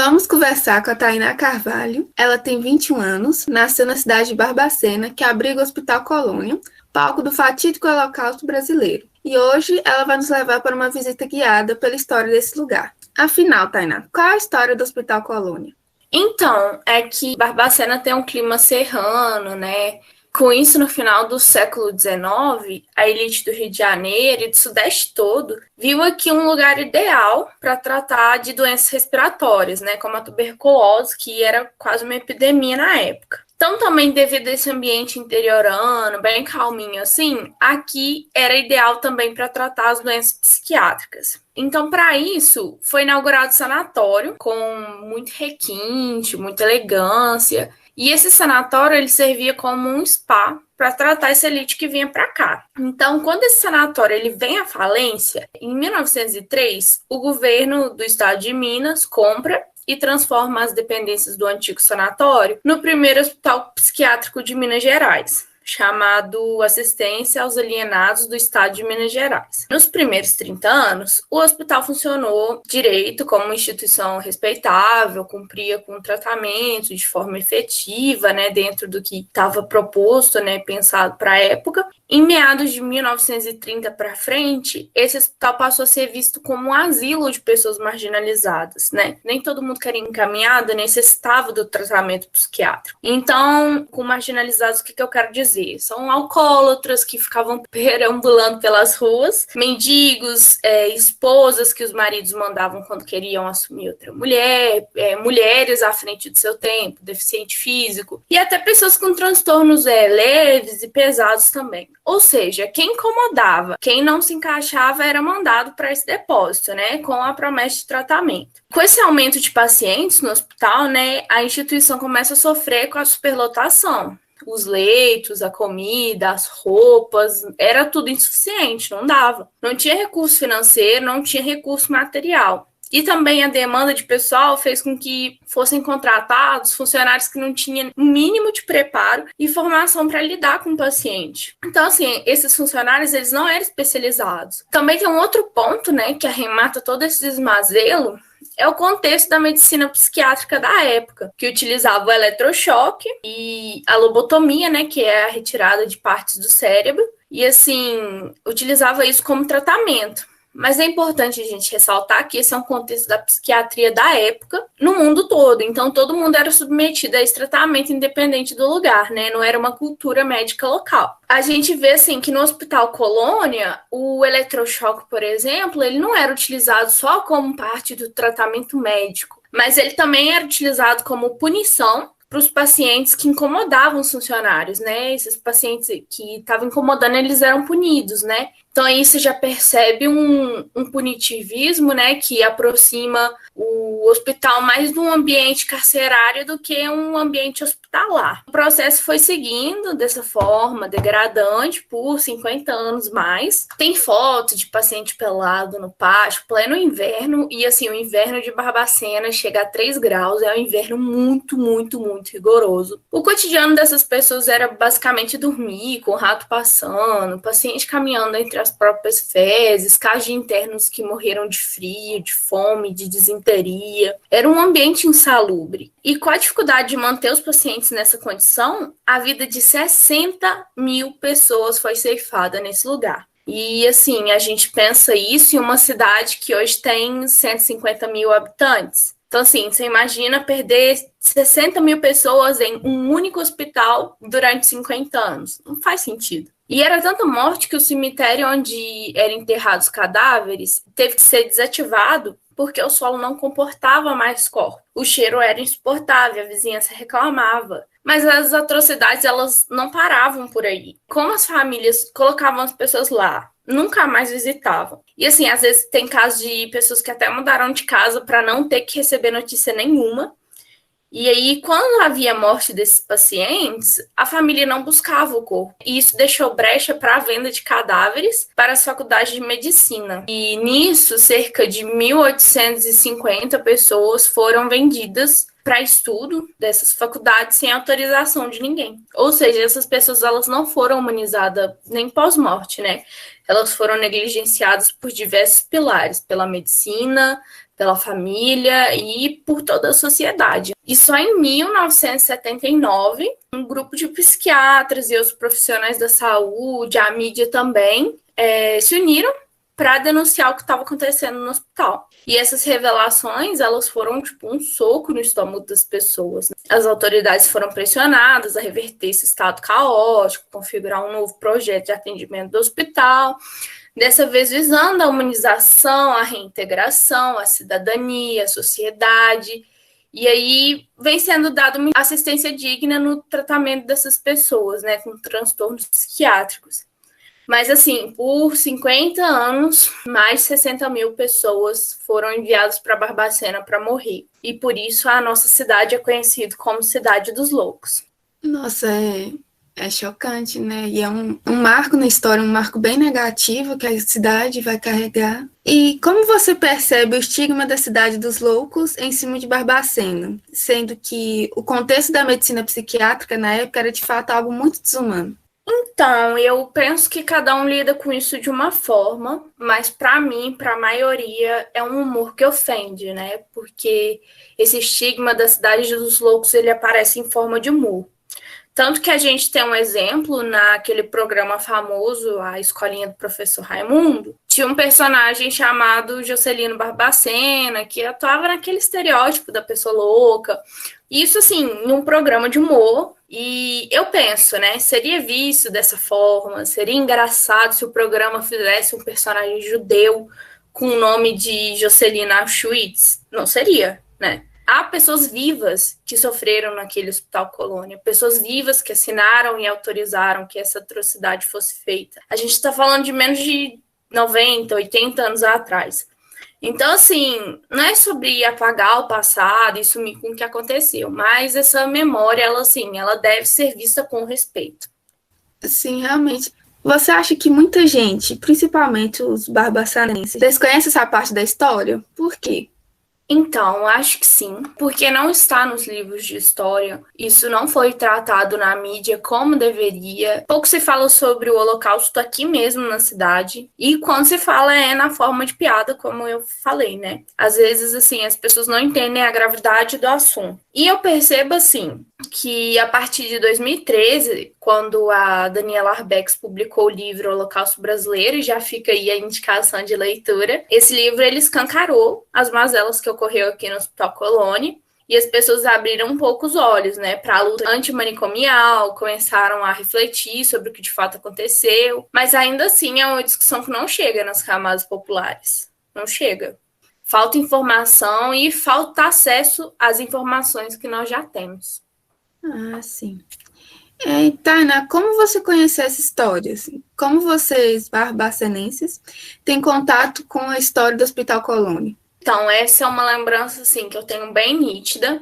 Vamos conversar com a Tainá Carvalho. Ela tem 21 anos, nasceu na cidade de Barbacena, que abriga o Hospital Colônia, palco do fatídico Holocausto brasileiro. E hoje ela vai nos levar para uma visita guiada pela história desse lugar. Afinal, Tainá, qual é a história do Hospital Colônia? Então, é que Barbacena tem um clima serrano, né? Com isso, no final do século XIX, a elite do Rio de Janeiro e do Sudeste todo viu aqui um lugar ideal para tratar de doenças respiratórias, né? Como a tuberculose, que era quase uma epidemia na época. Então, também devido a esse ambiente interiorano, bem calminho assim, aqui era ideal também para tratar as doenças psiquiátricas. Então, para isso, foi inaugurado o sanatório com muito requinte, muita elegância. E esse sanatório ele servia como um spa para tratar essa elite que vinha para cá. Então, quando esse sanatório ele vem à falência, em 1903, o governo do estado de Minas compra e transforma as dependências do antigo sanatório no primeiro hospital psiquiátrico de Minas Gerais, chamado Assistência aos Alienados do Estado de Minas Gerais. Nos primeiros 30 anos, o hospital funcionou direito como uma instituição respeitável, cumpria com o tratamento de forma efetiva, né, dentro do que estava proposto, né, pensado para a época. Em meados de 1930 para frente, esse hospital passou a ser visto como um asilo de pessoas marginalizadas, né? Nem todo mundo que era encaminhado necessitava do tratamento psiquiátrico. Então, com marginalizados, o que eu quero dizer? São alcoólatras que ficavam perambulando pelas ruas, mendigos, esposas que os maridos mandavam quando queriam assumir outra mulher, mulheres à frente do seu tempo, deficiente físico, e até pessoas com transtornos leves e pesados também. Ou seja, quem incomodava, quem não se encaixava era mandado para esse depósito, né, com a promessa de tratamento. Com esse aumento de pacientes no hospital, né, a instituição começa a sofrer com a superlotação. Os leitos, a comida, as roupas, era tudo insuficiente, não dava. Não tinha recurso financeiro, não tinha recurso material. E também a demanda de pessoal fez com que fossem contratados funcionários que não tinham o mínimo de preparo e formação para lidar com o paciente. Então, assim, esses funcionários, eles não eram especializados. Também tem um outro ponto, né, que arremata todo esse desmazelo, é o contexto da medicina psiquiátrica da época, que utilizava o eletrochoque e a lobotomia, né, que é a retirada de partes do cérebro, e, assim, utilizava isso como tratamento. Mas é importante a gente ressaltar que esse é um contexto da psiquiatria da época no mundo todo. Então, todo mundo era submetido a esse tratamento independente do lugar, né? Não era uma cultura médica local. A gente vê, assim, que no Hospital Colônia, o eletrochoque, por exemplo, ele não era utilizado só como parte do tratamento médico, mas ele também era utilizado como punição para os pacientes que incomodavam os funcionários, né? Esses pacientes que estavam incomodando, eles eram punidos, né? Então aí você já percebe um punitivismo, né, que aproxima o hospital mais de um ambiente carcerário do que um ambiente hospitalar. O processo foi seguindo dessa forma degradante por 50 anos mais. Tem fotos de paciente pelado no pátio, pleno inverno, e assim, o inverno de Barbacena chega a 3 graus, é um inverno muito, muito, muito rigoroso. O cotidiano dessas pessoas era basicamente dormir, com o rato passando, paciente caminhando entre as próprias fezes, casos de internos que morreram de frio, de fome, de disenteria. Era um ambiente insalubre. E com a dificuldade de manter os pacientes nessa condição, a vida de 60 mil pessoas foi ceifada nesse lugar. E, assim, a gente pensa isso em uma cidade que hoje tem 150 mil habitantes. Então, assim, você imagina perder 60 mil pessoas em um único hospital durante 50 anos. Não faz sentido. E era tanta morte que o cemitério onde eram enterrados os cadáveres teve que ser desativado porque o solo não comportava mais corpos. O cheiro era insuportável, a vizinhança reclamava. Mas as atrocidades, elas não paravam por aí. Como as famílias colocavam as pessoas lá, nunca mais visitavam. E assim, às vezes tem casos de pessoas que até mudaram de casa para não ter que receber notícia nenhuma. E aí, quando havia morte desses pacientes, a família não buscava o corpo. E isso deixou brecha para a venda de cadáveres para as faculdades de medicina. E nisso, cerca de 1.850 pessoas foram vendidas para estudo dessas faculdades sem autorização de ninguém. Ou seja, essas pessoas elas não foram humanizadas nem pós-morte, né? Elas foram negligenciadas por diversos pilares, pela medicina, pela família e por toda a sociedade. E só em 1979, um grupo de psiquiatras e os profissionais da saúde, a mídia também, se uniram para denunciar o que estava acontecendo no hospital. E essas revelações, elas foram tipo um soco no estômago das pessoas, né? As autoridades foram pressionadas a reverter esse estado caótico, configurar um novo projeto de atendimento do hospital, dessa vez visando a humanização, a reintegração, a cidadania, a sociedade. E aí vem sendo dada uma assistência digna no tratamento dessas pessoas, né, com transtornos psiquiátricos. Mas, assim, por 50 anos, mais de 60 mil pessoas foram enviadas para Barbacena para morrer. E por isso a nossa cidade é conhecida como Cidade dos Loucos. Nossa, é chocante, né? E é um marco na história, um marco bem negativo que a cidade vai carregar. E como você percebe o estigma da Cidade dos Loucos em cima de Barbacena? Sendo que o contexto da medicina psiquiátrica na época era, de fato, algo muito desumano. Então, eu penso que cada um lida com isso de uma forma, mas para mim, para a maioria, é um humor que ofende, né? Porque esse estigma da Cidade dos Loucos, ele aparece em forma de humor. Tanto que a gente tem um exemplo naquele programa famoso, A Escolinha do Professor Raimundo, tinha um personagem chamado Jocelino Barbacena, que atuava naquele estereótipo da pessoa louca. Isso, assim, num programa de humor. E eu penso, né, seria visto dessa forma, seria engraçado se o programa fizesse um personagem judeu com o nome de Jocelyn Auschwitz? Não seria, né? Há pessoas vivas que sofreram naquele hospital colônia, pessoas vivas que assinaram e autorizaram que essa atrocidade fosse feita. A gente está falando de menos de 90, 80 anos atrás. Então, assim, não é sobre apagar o passado e sumir com o que aconteceu, mas essa memória, ela, assim, ela deve ser vista com respeito. Sim, realmente. Você acha que muita gente, principalmente os barbaçanenses, desconhece essa parte da história? Por quê? Então, acho que sim, porque não está nos livros de história, isso não foi tratado na mídia como deveria. Pouco se fala sobre o Holocausto aqui mesmo na cidade, e quando se fala é na forma de piada, como eu falei, né? Às vezes, assim, as pessoas não entendem a gravidade do assunto. E eu percebo, assim, que a partir de 2013, quando a Daniela Arbex publicou o livro Holocausto Brasileiro, e já fica aí a indicação de leitura, esse livro ele escancarou as mazelas que ocorreu aqui no Hospital Colônia, e as pessoas abriram um pouco os olhos, né, para a luta antimanicomial, começaram a refletir sobre o que de fato aconteceu, mas ainda assim é uma discussão que não chega nas camadas populares, não chega. Falta informação e falta acesso às informações que nós já temos. Ah, sim. Tainá, como você conhece essa história? Assim? Como vocês, barbacenenses, têm contato com a história do Hospital Colônia? Então, essa é uma lembrança, assim, que eu tenho bem nítida.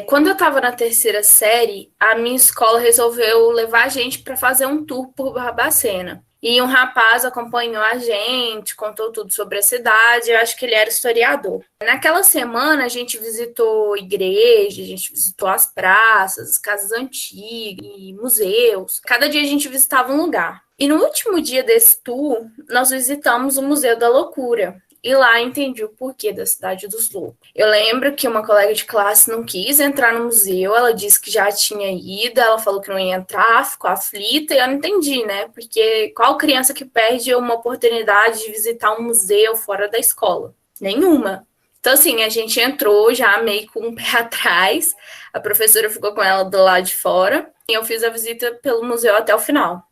Quando eu estava na terceira série, a minha escola resolveu levar a gente para fazer um tour por Barbacena. E um rapaz acompanhou a gente, contou tudo sobre a cidade, eu acho que ele era historiador. Naquela semana, a gente visitou igreja, a gente visitou as praças, as casas antigas, museus. Cada dia a gente visitava um lugar. E no último dia desse tour, nós visitamos o Museu da Loucura. E lá entendi o porquê da Cidade dos Loucos. Eu lembro que uma colega de classe não quis entrar no museu, ela disse que já tinha ido, ela falou que não ia entrar, ficou aflita, e eu não entendi, né? Porque qual criança que perde uma oportunidade de visitar um museu fora da escola? Nenhuma. Então, assim, a gente entrou já meio com um pé atrás, a professora ficou com ela do lado de fora, e eu fiz a visita pelo museu até o final.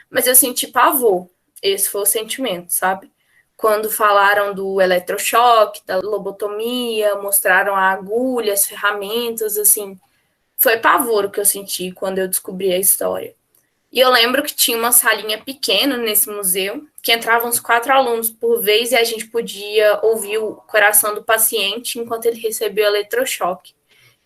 Mas eu senti pavor, esse foi o sentimento, sabe? Quando falaram do eletrochoque, da lobotomia, mostraram a agulha, as ferramentas, assim, foi pavor o que eu senti quando eu descobri a história. E eu lembro que tinha uma salinha pequena nesse museu, que entravam uns 4 alunos por vez e a gente podia ouvir o coração do paciente enquanto ele recebia o eletrochoque.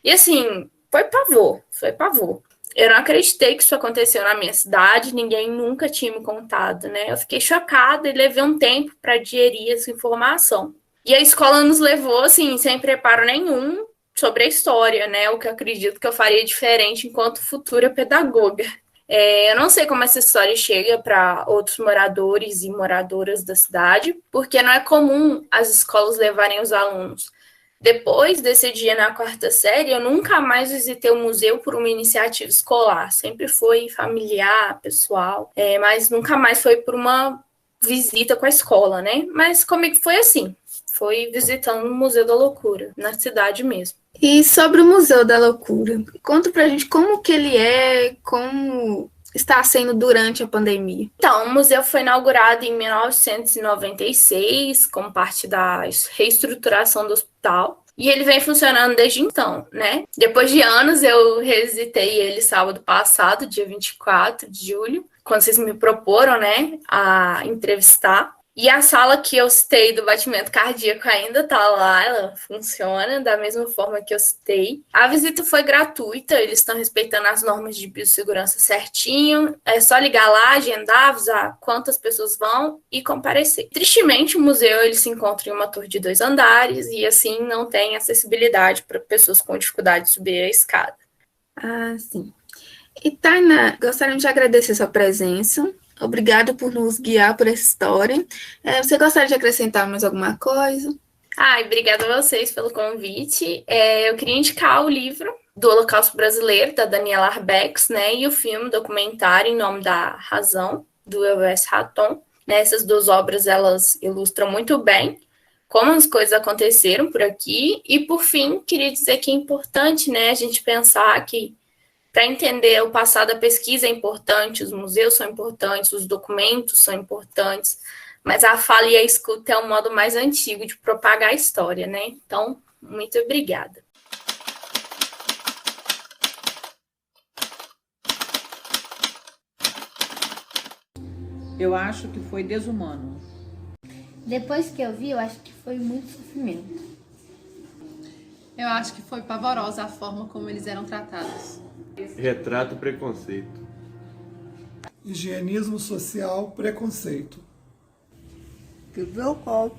E assim, foi pavor, foi pavor. Eu não acreditei que isso aconteceu na minha cidade, ninguém nunca tinha me contado, né? Eu fiquei chocada e levei um tempo para digerir essa informação. E a escola nos levou, assim, sem preparo nenhum, sobre a história, né? O que eu acredito que eu faria diferente enquanto futura pedagoga. Eu não sei como essa história chega para outros moradores e moradoras da cidade, porque não é comum as escolas levarem os alunos. Depois desse dia na quarta série, eu nunca mais visitei o museu por uma iniciativa escolar. Sempre foi familiar, pessoal, mas nunca mais foi por uma visita com a escola, né? Mas comigo foi assim, foi visitando o Museu da Loucura, na cidade mesmo. E sobre o Museu da Loucura, conta pra gente como que ele é, como está sendo durante a pandemia. Então, o museu foi inaugurado em 1996, como parte da reestruturação do hospital. E ele vem funcionando desde então, né? Depois de anos, eu revisitei ele sábado passado, dia 24 de julho, quando vocês me proporam, né, a entrevistar. E a sala que eu citei do batimento cardíaco ainda tá lá, ela funciona da mesma forma que eu citei. A visita foi gratuita, eles estão respeitando as normas de biossegurança certinho. É só ligar lá, agendar, avisar quantas pessoas vão e comparecer. Tristemente, o museu ele se encontra em uma torre de 2 andares e assim não tem acessibilidade para pessoas com dificuldade de subir a escada. Ah, sim. E Tainá, gostaria de agradecer sua presença. Obrigada por nos guiar por essa história. Você gostaria de acrescentar mais alguma coisa? Obrigada a vocês pelo convite. Eu queria indicar o livro do Holocausto Brasileiro, da Daniela Arbex, né, e o filme documentário Em Nome da Razão, do Elvis Raton. Essas duas obras, elas ilustram muito bem como as coisas aconteceram por aqui. E, por fim, queria dizer que é importante, né, a gente pensar que para entender o passado, a pesquisa é importante, os museus são importantes, os documentos são importantes, mas a fala e a escuta é o modo mais antigo de propagar a história, né? Então, muito obrigada. Eu acho que foi desumano. Depois que eu vi, eu acho que foi muito sofrimento. Eu acho que foi pavorosa a forma como eles eram tratados. Retrato preconceito. Higienismo social, preconceito. Quebrou o copo.